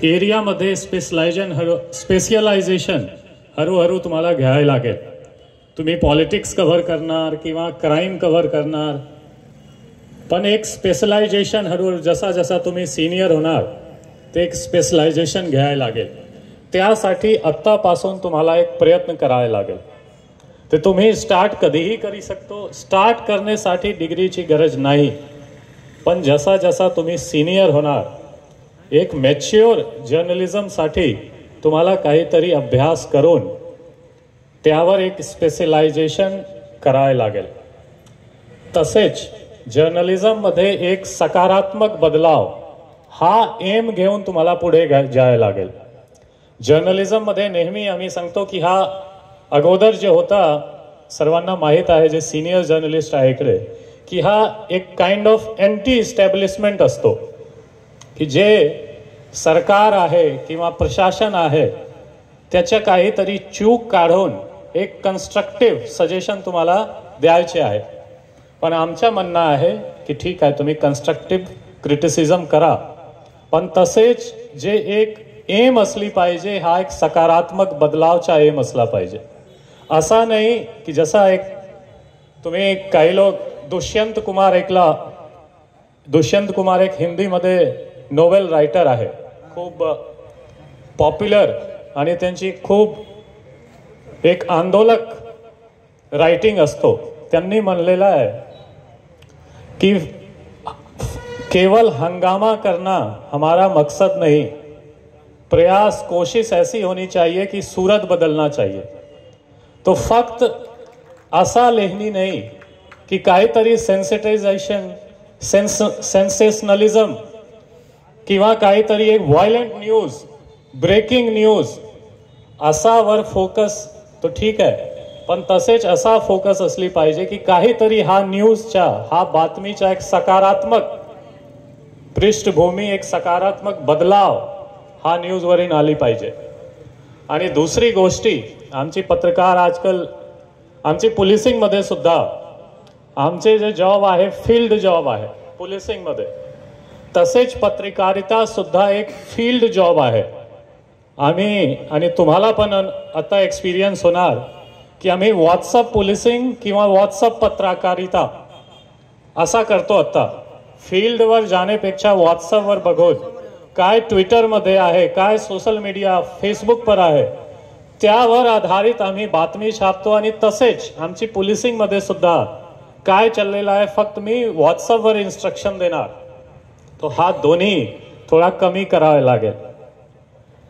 एरियामध्ये स्पेशलायझेशन हळूहळू तुम्हाला घ्यायला लागेल. तुम्ही पॉलिटिक्स कव्हर करणार किंवा क्राईम कव्हर करणार, पण एक स्पेशलायझेशन हळूहळू जसा जसा तुम्ही सिनियर होणार ते एक स्पेशलायझेशन घ्यायला लागेल. त्यासाठी आत्तापासून तुम्हाला एक प्रयत्न करायला लागेल. ते तुम्ही स्टार्ट कधीही करू शकतो. स्टार्ट करण्यासाठी डिग्रीची गरज नाही, पण जसा जसा तुम्ही सिनियर होणार एक मॅच्युअर जर्नलिझमसाठी तुम्हाला काहीतरी अभ्यास करून त्यावर एक स्पेशलायझेशन करायला लागेल. तसेच जर्नलिझममध्ये एक सकारात्मक बदलाव हा एम घेऊन तुम्हाला पुढे जायला लागेल. जर्नलिझममध्ये नेहमी आम्ही सांगतो की हा अगोदर जे होता सर्वांना माहीत आहे, जे सिनियर जर्नलिस्ट आहे इकडे, की हा एक काइंड ऑफ अँटी इस्टॅब्लिशमेंट असतो की जे सरकार आहे किंवा प्रशासन आहे त्याच्या काहीतरी चूक काढून एक कन्स्ट्रक्टिव्ह सजेशन तुम्हाला द्यायचे आहे. पण आमचं म्हणणं आहे की ठीक आहे, तुम्ही कन्स्ट्रक्टिव्ह क्रिटिसिझम करा, पण तसेच जे एक एम असली पाहिजे हा एक सकारात्मक बदलावचा एम असला पाहिजे. असा नाही की जसा एक तुम्ही काही लोक दुष्यंत कुमार ऐकला. दुष्यंत कुमार एक हिंदीमध्ये नोवेल रायटर आहे, खूप पॉप्युलर, आणि त्यांची खूप एक आंदोलक रायटिंग असतो. त्यांनी म्हणलेलं आहे कि केवल हंगामा करना हमारा मकसद नहीं, प्रयास कोशिश ऐसी होनी चाहिए कि सूरत बदलना चाहिए. तो फक्त असा लेखनी नहीं की काहीतरी सेन्सिटायझेशन, सेन्सेशनलिझम किंवा काहीतरी एक व्हायलेंट न्यूज, ब्रेकिंग न्यूज असावर फोकस तो ठीक आहे, पण तसेच असा फोकस असली पाहिजे की काहीतरी हा न्यूजच्या, हा बातमीचा एक सकारात्मक पृष्ठभूमी, एक सकारात्मक बदलाव हा न्यूजवरून आली पाहिजे. आणि दुसरी गोष्टी, आमची पत्रकार आजकाल, आमची पोलिसिंगमध्ये सुद्धा आमचे जे जॉब आहे फील्ड जॉब आहे पोलिसिंगमध्ये, तसेच पत्रकारिता सुद्धा एक फील्ड जॉब आहे. आम्ही, आणि तुम्हाला पण आता एक्सपिरियन्स होणार की आम्ही व्हॉट्सअप पोलिसिंग किंवा व्हॉट्सअप पत्रकारिता असा करतो. आता फील्डवर जाण्यापेक्षा व्हॉट्सअपवर बघून काय ट्विटरमध्ये आहे, काय सोशल मीडिया फेसबुकवर आहे, त्यावर आधारित आम्ही बातमी छापतो. आणि तसेच आमची पोलिसिंगमध्ये सुद्धा काय चाललेलं आहे फक्त मी व्हॉट्सअपवर इन्स्ट्रक्शन देणार, तो हा दोन्ही थोडा कमी करावा लागेल.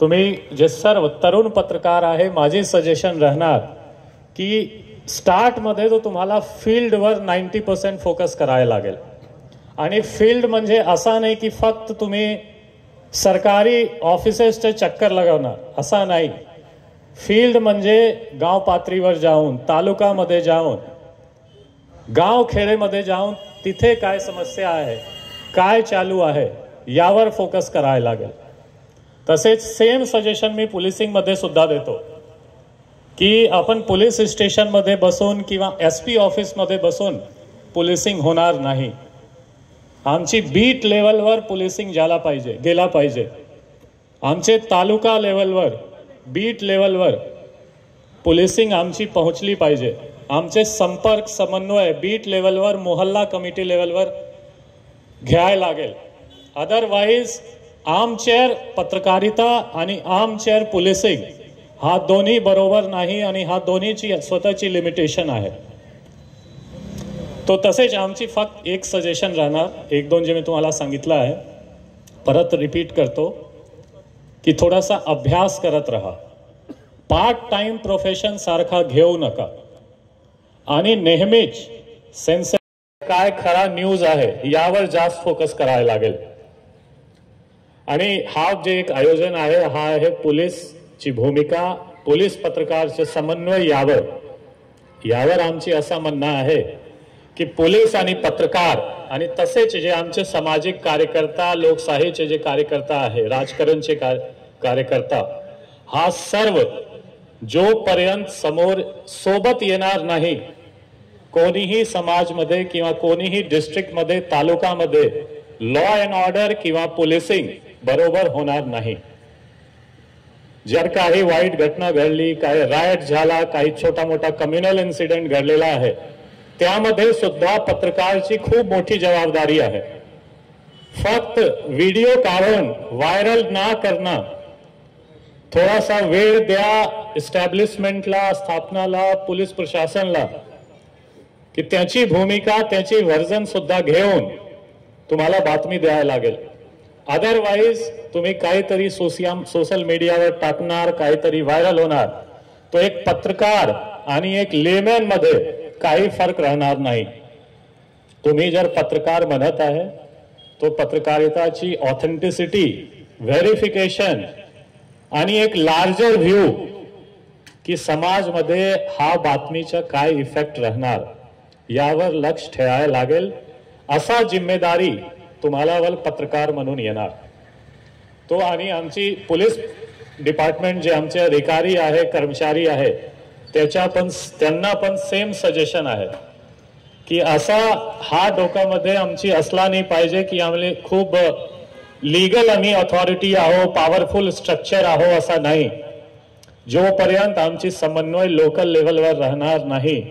तुम्ही जे सर्व तरुण पत्रकार आहे, माझी सजेशन राहणार की स्टार्टमध्ये तो तुम्हाला फील्डवर 90% फोकस करायला लागेल. आणि फील्ड म्हणजे असा नाही की फक्त तुम्ही सरकारी ऑफिसेसचे चक्कर लगावणार, असा नाही. फील्ड म्हणजे गाव पातळीवर जाऊन, तालुकामध्ये जाऊन, गाव खेडेमध्ये जाऊन तिथे काय समस्या आहे, काय चालू आहे यावर फोकस करायला लागेल. तसेच सेम सजेशन मी पोलिसिंगमध्ये सुद्धा देतो की आपण पोलीस स्टेशनमध्ये बसून किंवा SP ऑफिसमध्ये बसून पोलिसिंग होणार नाही. आमची बीट लेवलवर पोलिसिंग गेला पाहिजे. आमचे तालुका लेवलवर, बीट लेवलवर पोलिसिंग आमची पोहोचली पाहिजे. आमचे संपर्क समन्वय बीट लेवलवर, मोहल्ला कमिटी लेवलवर घ्यायला लागेल. अदरवाईज आर्मचेअर पत्रकारिता आणि आर्मचेअर पोलिसिंग हा दोन्ही बरोबर नाही, आणि हा दोन्हीची स्वतःची लिमिटेशन आहे. तो तसेच आमची फक्त एक सजेशन राहणार, एक दोन जे मी तुम्हाला सांगितलं आहे, परत रिपीट करतो की थोडासा अभ्यास करत राहा. पार्ट टाइम प्रोफेशन सारखा घेऊ नका, आणि नेहमीच काय खरा न्यूज आहे यावर जास्त फोकस करायला लागेल. आणि हा जे एक आयोजन आहे हा आहे पोलीसची भूमिका, पोलीस पत्रकारचे समन्वय यावर आमची असं म्हणणं आहे की पोलीस आणि पत्रकार आणि तसेच जे आमचे सामाजिक कार्यकर्ता, लोकशाहीचे जे कार्यकर्ता आहे, राजकारणचे कार्यकर्ता, हा सर्व जोपर्यंत समोर सोबत येणार नाही, कोणीही समाजमध्ये किंवा कोणीही डिस्ट्रिक्टमध्ये, तालुकामध्ये लॉ अँड ऑर्डर किंवा पोलिसिंग बरोबर होणार नाही. जर काही वाईट घटना घडली, काही रायट झाला, काही छोटा मोठा कम्युनल इन्सिडेंट घडलेला आहे, त्यामध्ये सुद्धा पत्रकारची खूप मोठी जबाबदारी आहे. फक्त व्हिडिओ काढून व्हायरल ना करणं, थोडासा वेळ द्या इस्टॅब्लिशमेंटला, स्थापनाला, पोलीस प्रशासनला, की त्याची भूमिका, त्याची वर्जन सुद्धा घेऊन तुम्हाला बातमी द्यायला लागेल. अदरवाईज तुम्ही काहीतरी सोशल मीडियावर टाकणार, काहीतरी व्हायरल होणार, तो एक पत्रकार आणि एक लेमॅन मध्ये काही फरक राहणार नाही. तुम्ही जर पत्रकार म्हणत आहे, तो पत्रकारिताची ऑथेंटिसिटी, व्हेरिफिकेशन आणि एक लार्जर व्ह्यू की समाजमध्ये हा बातमीचा काय इफेक्ट राहणार, यावर लक्ष ठेवायला लागेल. असा जिम्मेदारी तुम्हाला पत्रकार म्हणून येणार. तो आणि आमची पोलीस डिपार्टमेंट जे आमचे अधिकारी आहे, कर्मचारी आहे, त्यांना पण सेम सजेशन आहे की असा हा डोक्यामध्ये आमची असला नाही पाहिजे की आम्ही खूप लीगल आम्ही अथॉरिटी आहो, पॉवरफुल स्ट्रक्चर आहो, असा नाही. जोपर्यंत आमची समन्वय लोकल लेवलवर राहणार नाही,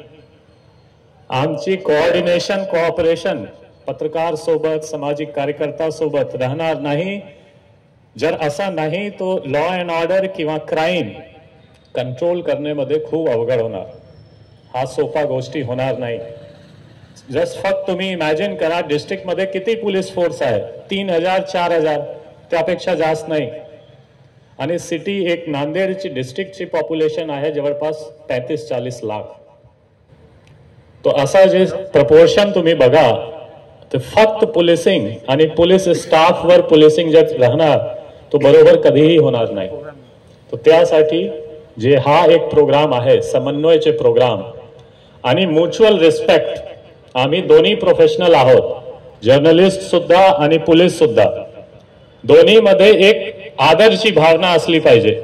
आमची कोऑर्डिनेशन, कोऑपरेशन पत्रकार सोबत, सामाजिक कार्यकर्ता सोबत राहणार नाही, जर असा नाही तो लॉ अँड ऑर्डर किंवा क्राईम कंट्रोल करण्यामध्ये खूप अवघड होणार. हा सोपा गोष्टी होणार नाही. जस्ट फक्त तुम्ही इमॅजिन करा, डिस्ट्रिक्टमध्ये किती पोलीस फोर्स आहे? 3000, 4000, त्यापेक्षा जास्त नाही. आणि सिटी, एक नांदेडची डिस्ट्रिक्टची पॉप्युलेशन आहे जवळपास 35-40 लाख. तो असा जे प्रपोर्शन तुम्ही बघा, तर फक्त पोलिसिंग आणि पोलीस स्टाफवर पोलिसिंग जर राहणार, तो बरोबर कधीही होणार नाही. तो त्यासाठी जे हा एक प्रोग्राम आहे, समन्वयचे प्रोग्राम आणि म्युच्युअल रिस्पेक्ट, आम्ही दोन्ही प्रोफेशनल आहोत, जर्नलिस्ट सुद्धा आणि पोलीस सुद्धा, दोन्ही मध्ये एक आदरची भावना असली पाहिजे.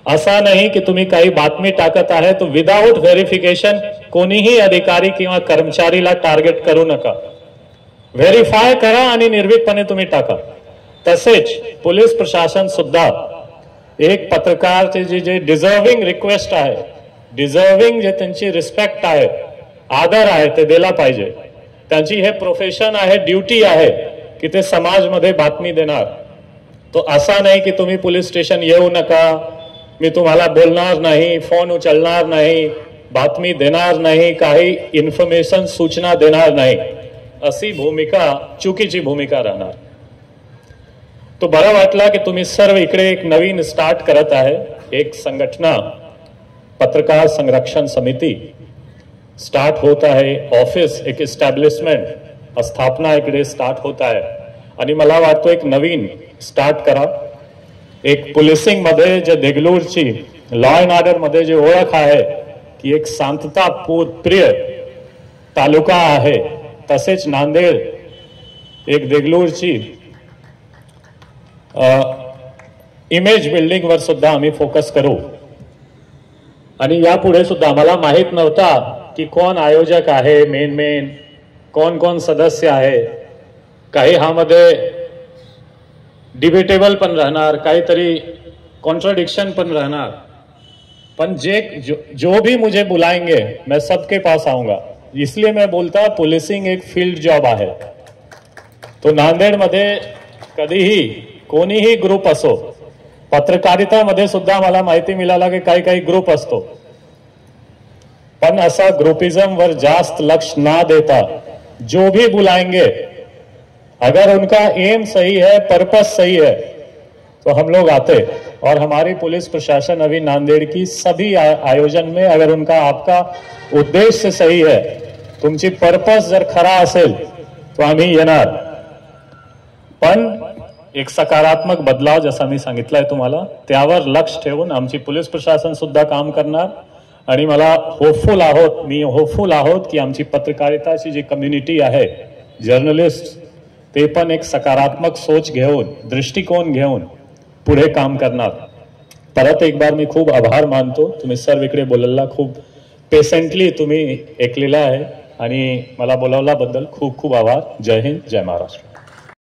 असा नाही की तुम्ही काही बातमी टाकत आहे तो विदाउट व्हेरिफिकेशन कोणीही अधिकारी किंवा कर्मचारीला टार्गेट करू नका. व्हेरीफाय करा आणि निर्भीकपणे तुम्ही टाका. तसेच पोलीस प्रशासन सुद्धा एक पत्रकारचे जे डिझर्विंग रिक्वेस्ट आहे, डिझर्विंग जे त्यांची रिस्पेक्ट आहे, आदर आहे, ते दिला पाहिजे. त्यांची हे प्रोफेशन आहे, ड्युटी आहे की ते समाजमध्ये बातमी देणार. तो असा नाही की तुम्ही पोलीस स्टेशन येऊ नका, मी तुम्हाला बोलणार नाही, फोन उचलणार नाही, बातमी देणार नाही, काही इन्फॉर्मेशन सूचना देणार नाही, अशी भूमिका चुकीची भूमिका राहणार. तो बरं वाटला की तुम्ही सर्व इकडे एक नवीन स्टार्ट करत आहे, एक संघटना, पत्रकार संरक्षण समिती स्टार्ट होत आहे, ऑफिस, एक इस्टॅब्लिशमेंट स्थापना इकडे स्टार्ट होत आहे. आणि मला वाटतं एक नवीन स्टार्ट करा. एक पोलिसिंग मध्ये जे देगलूरची लॉ अँड ऑर्डर मध्ये जे ओळख आहे की एक शांतता प्रिय तालुका आहे, तसेच नांदेड एक देगलूरची इमेज बिल्डिंग वर सुद्धा आम्ही फोकस करू. आणि यापुढे सुद्धा आम्हाला माहित नव्हता की कोण आयोजक आहे, मेन कोण कोण सदस्य आहे. काही ह्यामध्ये डिबेटेबल पण राहणार, काहीतरी कॉन्ट्रडिक्शन पण राहणार. पण जो भी मुझे बुलाएंगे मैं सबके पास आऊंगा. इसलिए मैं बोलता पुलिसिंग एक फील्ड जॉब आहे. तो नांदेड मध्ये कधीही कोणीही ग्रुप असो, पत्रकारितामध्ये सुद्धा मला माहिती मिळाला की काही ग्रुप असतो, पण असा ग्रुपिज्म वर जास्त लक्ष ना देता जो भी बुलाएंगे, अगर उनका एम सही है, पर्पस सही है, तो हम लोग आते. और हमारी पुलिस प्रशासन अभी नांदेड़ की सभी आयोजन में, अगर उनका आपका उद्देश्य सही है, तुमची पर्पस जर खरा असेल, तो आम्ही येणार. पण एक सकारात्मक बदलाव, जसा मी सांगितलंय तुम्हाला, त्यावर लक्ष ठेवून आमची पोलीस प्रशासन सुद्धा काम करणार. आणि मला मी होपफुल आहोत की आमची पत्रकारिताची जी कम्युनिटी आहे, जर्नलिस्ट, ते पण एक सकारात्मक सोच घेऊन, दृष्टिकोन घेऊन पुढे काम करणार. परत एक बार मी खूप आभार मानतो. तुम्ही सर्व इकडे बोलायला खूप पेशंटली तुम्ही ऐकलेलं आहे आणि मला बोलावल्याबद्दल खूप खूप आभार. जय हिंद, जय महाराष्ट्र.